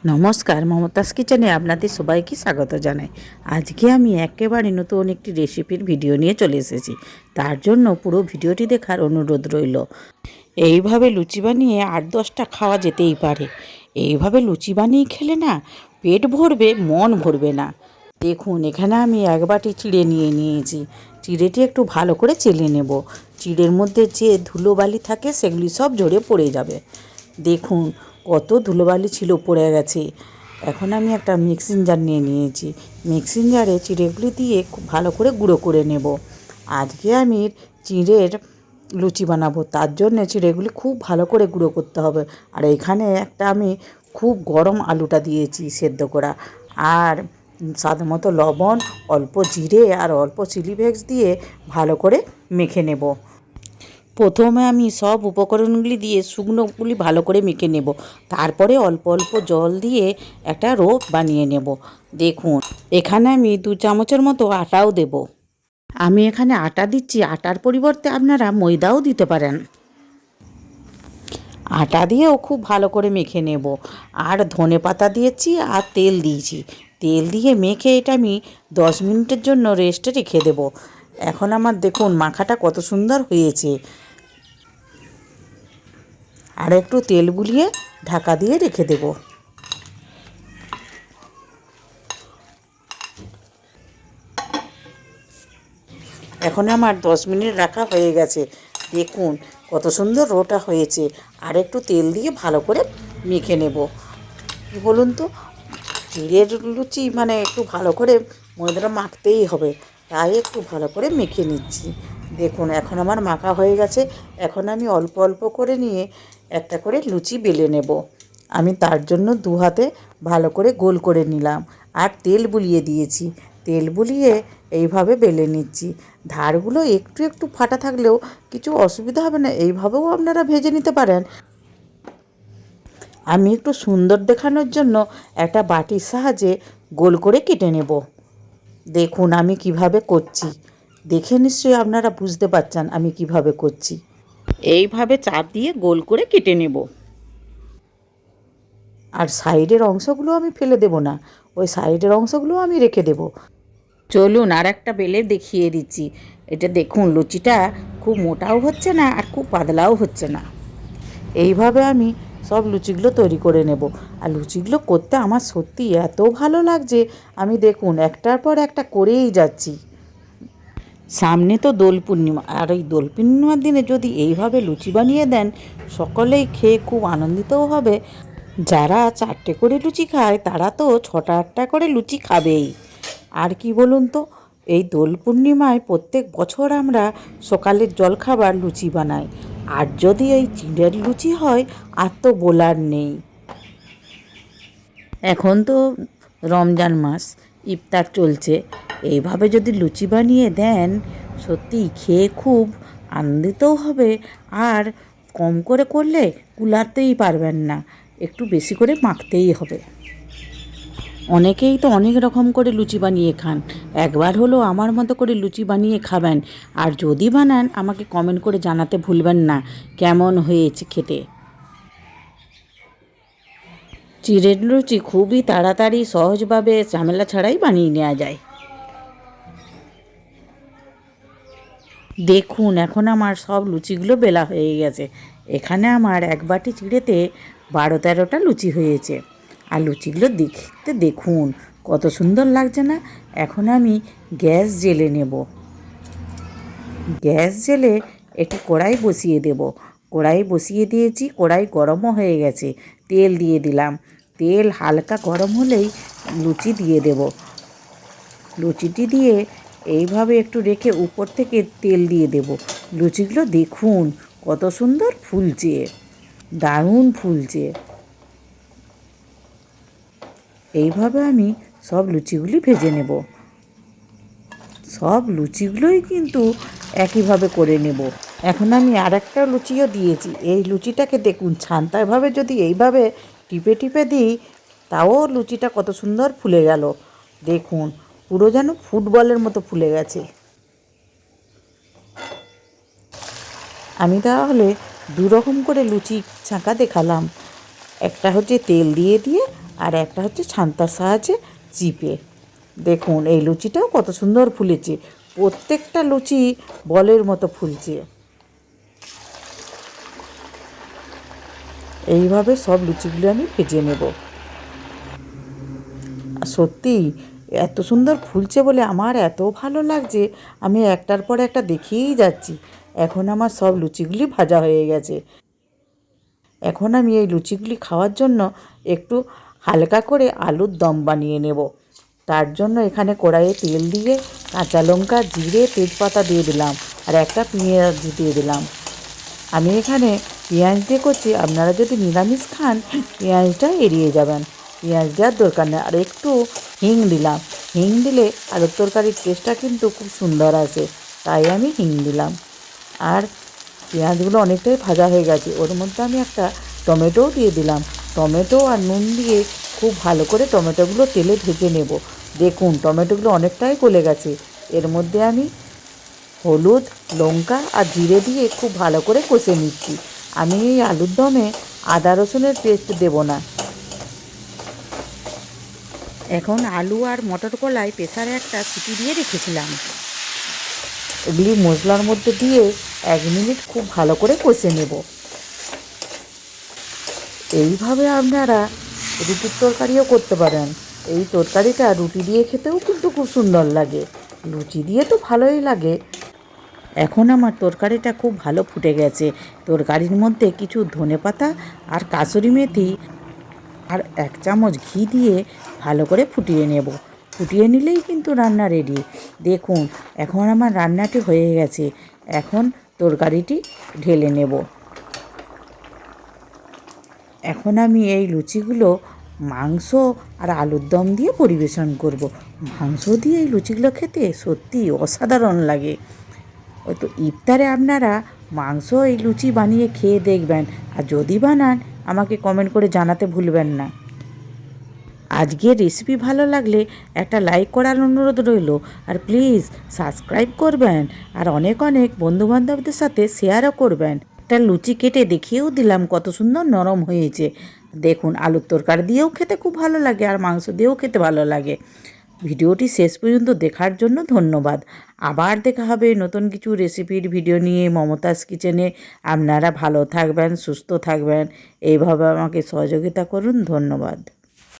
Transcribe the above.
নমস্কার, মমতাজ কিচেনে আপনাদের সবাইকে স্বাগত জানাই। আজকে আমি একেবারে নতুন একটি রেসিপির ভিডিও নিয়ে চলে এসেছি। তার জন্য পুরো ভিডিওটি দেখার অনুরোধ রইল। এইভাবে লুচি বানিয়ে 8-10টা খাওয়া যেতেই পারে। এইভাবে লুচি বানিয়ে খেলে না পেট ভরবে, মন ভরবে না। দেখুন, এখানে আমি এক বাটি চিড়ে নিয়েছি। চিড়েটি একটু ভালো করে চেলে নেব। চিড়ের মধ্যে যে ধুলোবালি থাকে সেগুলি সব ঝরে পড়ে যাবে। দেখুন কত ধুলোবালি ছিল, পড়ে গেছে। এখন আমি একটা মিক্সিং জার নিয়েছি। মিক্সিং জারে চিড়েগুলি দিয়ে খুব ভালো করে গুঁড়ো করে নেব। আজকে আমি চিড়ের লুচি বানাবো, তার জন্য চিড়েগুলি খুব ভালো করে গুঁড়ো করতে হবে। আর এখানে একটা আমি খুব গরম আলুটা দিয়েছি সেদ্ধ করা, আর স্বাদ মতো লবণ, অল্প জিরে আর অল্প চিলি ফ্লেক্স দিয়ে ভালো করে মেখে নেব। প্রথমে আমি সব উপকরণগুলি দিয়ে শুকনোগুলি ভালো করে মেখে নেব। তারপরে অল্প অল্প জল দিয়ে একটা রো বানিয়ে নেব। দেখুন, এখানে আমি 2 চামচের মতো আটাও দেব। আমি এখানে আটা দিচ্ছি, আটার পরিবর্তে আপনারা ময়দাও দিতে পারেন। আটা দিয়েও খুব ভালো করে মেখে নেব। আর ধনে পাতা দিয়েছি আর তেল দিয়েছি। তেল দিয়ে মেখে এটা আমি 10 মিনিটের জন্য রেস্টে রেখে দেব। এখন আমার দেখুন মাখাটা কত সুন্দর হয়েছে। আর একটু তেল বুলিয়ে ঢাকা দিয়ে রেখে দেব। এখন আমার 10 মিনিট রাখা হয়ে গেছে। দেখুন কত সুন্দর রোটা হয়েছে। আর একটু তেল দিয়ে ভালো করে মেখে নেব। কী বলুন তো, চিড়ের লুচি মানে একটু ভালো করে ময়দাটা মাখতেই হবে, তাই একটু ভালো করে মেখে নিচ্ছি। দেখুন এখন আমার মাখা হয়ে গেছে। এখন আমি অল্প অল্প করে নিয়ে একটা করে লুচি বেলে নেব। আমি তার জন্য 2 হাতে ভালো করে গোল করে নিলাম আর তেল বুলিয়ে দিয়েছি। তেল বুলিয়ে এইভাবে বেলে নিচ্ছি। ধারগুলো একটু একটু ফাটা থাকলেও কিছু অসুবিধা হবে না, এইভাবেও আপনারা ভেজে নিতে পারেন। আমি একটু সুন্দর দেখানোর জন্য একটা বাটির সাহায্যে গোল করে কেটে নেব। দেখুন আমি কিভাবে করছি, দেখে নিশ্চয়ই আপনারা বুঝতে পারছেন আমি কিভাবে করছি। এইভাবে চাপ দিয়ে গোল করে কেটে নেব। আর সাইডের অংশগুলো আমি ফেলে দেব না, ওই সাইডের অংশগুলো আমি রেখে দেব। চলুন আর একটা বেলে দেখিয়ে দিচ্ছি। এটা দেখুন, লুচিটা খুব মোটাও হচ্ছে না আর খুব পাতলাও হচ্ছে না। এইভাবে আমি সব লুচিগুলো তৈরি করে নেব। আর লুচিগুলো করতে আমার সত্যি এত ভালো লাগছে, আমি দেখুন একটার পর একটা করেই যাচ্ছি। সামনে তো দোল পূর্ণিমা, আর এই দোল পূর্ণিমার দিনে যদি এইভাবে লুচি বানিয়ে দেন, সকলেই খেয়ে খুব আনন্দিতও হবে। যারা 4টে করে লুচি খায় তারা তো 6টা-8টা করে লুচি খাবেই। আর কি বলুন তো, এই দোল পূর্ণিমায় প্রত্যেক বছর আমরা সকালের জলখাবার লুচি বানাই। আর যদি এই চিড়ের লুচি হয় আর তো বলার নেই। এখন তো রমজান মাস, ইফতার চলছে। এইভাবে যদি লুচি বানিয়ে দেন, সত্যিই খেয়ে খুব আনন্দিতও হবে। আর কম করে করলে কুলাতেই পারবেন না, একটু বেশি করে মাখতেই হবে। অনেকেই তো অনেক রকম করে লুচি বানিয়ে খান। একবার হলো আমার মতো করে লুচি বানিয়ে খাবেন। আর যদি বানান আমাকে কমেন্ট করে জানাতে ভুলবেন না কেমন হয়েছে খেতে। চিড়ের লুচি খুবই তাড়াতাড়ি সহজভাবে ঝামেলা ছাড়াই বানিয়ে নেওয়া যায়। দেখুন এখন আমার সব লুচিগুলো বেলা হয়ে গেছে। এখানে আমার এক বাটি চিড়েতে 12-13টা লুচি হয়েছে। আর লুচিগুলো দেখতে দেখুন কত সুন্দর লাগছে না। এখন আমি গ্যাস জ্বেলে নেব। গ্যাস জ্বেলে একটু কড়াই বসিয়ে দেব। কড়াই বসিয়ে দিয়েছি, কড়াই গরমও হয়ে গেছে। তেল দিয়ে দিলাম। তেল হালকা গরম হলেই লুচি দিয়ে দেব। লুচিটি দিয়ে এইভাবে একটু রেখে উপর থেকে তেল দিয়ে দেব। লুচিগুলো দেখুন কত সুন্দর ফুলছে, দারুণ ফুলছে। এইভাবে আমি সব লুচিগুলি ভেজে নেব। সব লুচিগুলোই কিন্তু একইভাবে করে নেব। এখন আমি আর একটা লুচিও দিয়েছি। এই লুচিটাকে দেখুন ছান্তাভাবে যদি এইভাবে টিপে টিপে দিই, তাও লুচিটা কত সুন্দর ফুলে গেল। দেখুন পুরো যেন ফুটবলের মতো ফুলে গেছে। আমি তাহলে 2 রকম করে লুচি ছাঁকা দেখালাম। একটা হচ্ছে তেল দিয়ে দিয়ে, আর একটা হচ্ছে ছান্তার সাহায্যে চিপে। দেখুন এই লুচিটাও কত সুন্দর ফুলেছে, প্রত্যেকটা লুচি বলের মতো ফুলছে। এইভাবে সব লুচিগুলো আমি ভেজে নেব। সত্যি এত সুন্দর ফুলছে বলে আমার এত ভালো লাগছে, আমি একটার পর একটা দেখিয়েই যাচ্ছি। এখন আমার সব লুচিগুলি ভাজা হয়ে গেছে। এখন আমি এই লুচিগুলি খাওয়ার জন্য একটু হালকা করে আলুর দম বানিয়ে নেব। তার জন্য এখানে কড়াইয়ে তেল দিয়ে কাঁচা লঙ্কা, জিরে, তেজপাতা দিয়ে দিলাম আর একটা পেঁয়াজ দিয়ে দিলাম। আমি এখানে পেঁয়াজ দিয়ে করছি, আপনারা যদি নিরামিষ খান পেঁয়াজটা এড়িয়ে যাবেন, পেঁয়াজ দেওয়ার দরকার নেই। আর একটু হিং দিলাম, হিং দিলে আলুর তরকারির টেস্টটা কিন্তু খুব সুন্দর আসে, তাই আমি হিং দিলাম। আর পেঁয়াজগুলো অনেকটাই ভাজা হয়ে গেছে, ওর মধ্যে আমি একটা টমেটোও দিয়ে দিলাম। টমেটো আর নুন দিয়ে খুব ভালো করে টমেটোগুলো তেলে ভেজে নেব। দেখুন টমেটোগুলো অনেকটাই গলে গেছে। এর মধ্যে আমি হলুদ, লঙ্কা আর জিরে দিয়ে খুব ভালো করে কষে নিচ্ছি। আমি এই আলুর দমে আদা রসুনের পেস্ট দেব না। এখন আলু আর মটর কলাই প্রেসারে একটা সিটি দিয়ে রেখেছিলাম, এগুলি মশলার মধ্যে দিয়ে 1 মিনিট খুব ভালো করে কষে নেব। এইভাবে আপনারা রুটির তরকারিও করতে পারেন। এই তরকারিটা রুটি দিয়ে খেতেও কিন্তু খুব সুন্দর লাগে, লুচি দিয়ে তো ভালোই লাগে। এখন আমার তরকারিটা খুব ভালো ফুটে গেছে। তরকারির মধ্যে কিছু ধনেপাতা আর কাসুরি মেথি আর 1 চামচ ঘি দিয়ে ভালো করে ফুটিয়ে নেব। ফুটিয়ে নিলেই কিন্তু রান্না রেডি। দেখুন এখন আমার রান্নাটি হয়ে গেছে। এখন তরকারিটি ঢেলে নেব। এখন আমি এই লুচিগুলো মাংস আর আলুর দম দিয়ে পরিবেশন করব। মাংস দিয়ে এই লুচিগুলো খেতে সত্যি অসাধারণ লাগে। ওই তো ইফতারে আপনারা মাংস এই লুচি বানিয়ে খেয়ে দেখবেন, আর যদি বানান আমাকে কমেন্ট করে জানাতে ভুলবেন না। আজকের রেসিপি ভালো লাগলে একটা লাইক করার অনুরোধ রইল, আর প্লিজ সাবস্ক্রাইব করবেন, আর অনেক অনেক বন্ধুবান্ধবদের সাথে শেয়ারও করবেন। একটা লুচি কেটে দেখিয়েও দিলাম কত সুন্দর নরম হয়েছে। দেখুন আলুর তরকারি দিয়েও খেতে খুব ভালো লাগে আর মাংস দিয়েও খেতে ভালো লাগে। ভিডিওটি শেষ পর্যন্ত দেখার জন্য ধন্যবাদ। আবার দেখা হবে নতুন কিছু রেসিপির ভিডিও নিয়ে মমতাজ কিচেনে। আপনারা ভালো থাকবেন, সুস্থ থাকবেন, এইভাবে আমাকে সহযোগিতা করুন। ধন্যবাদ।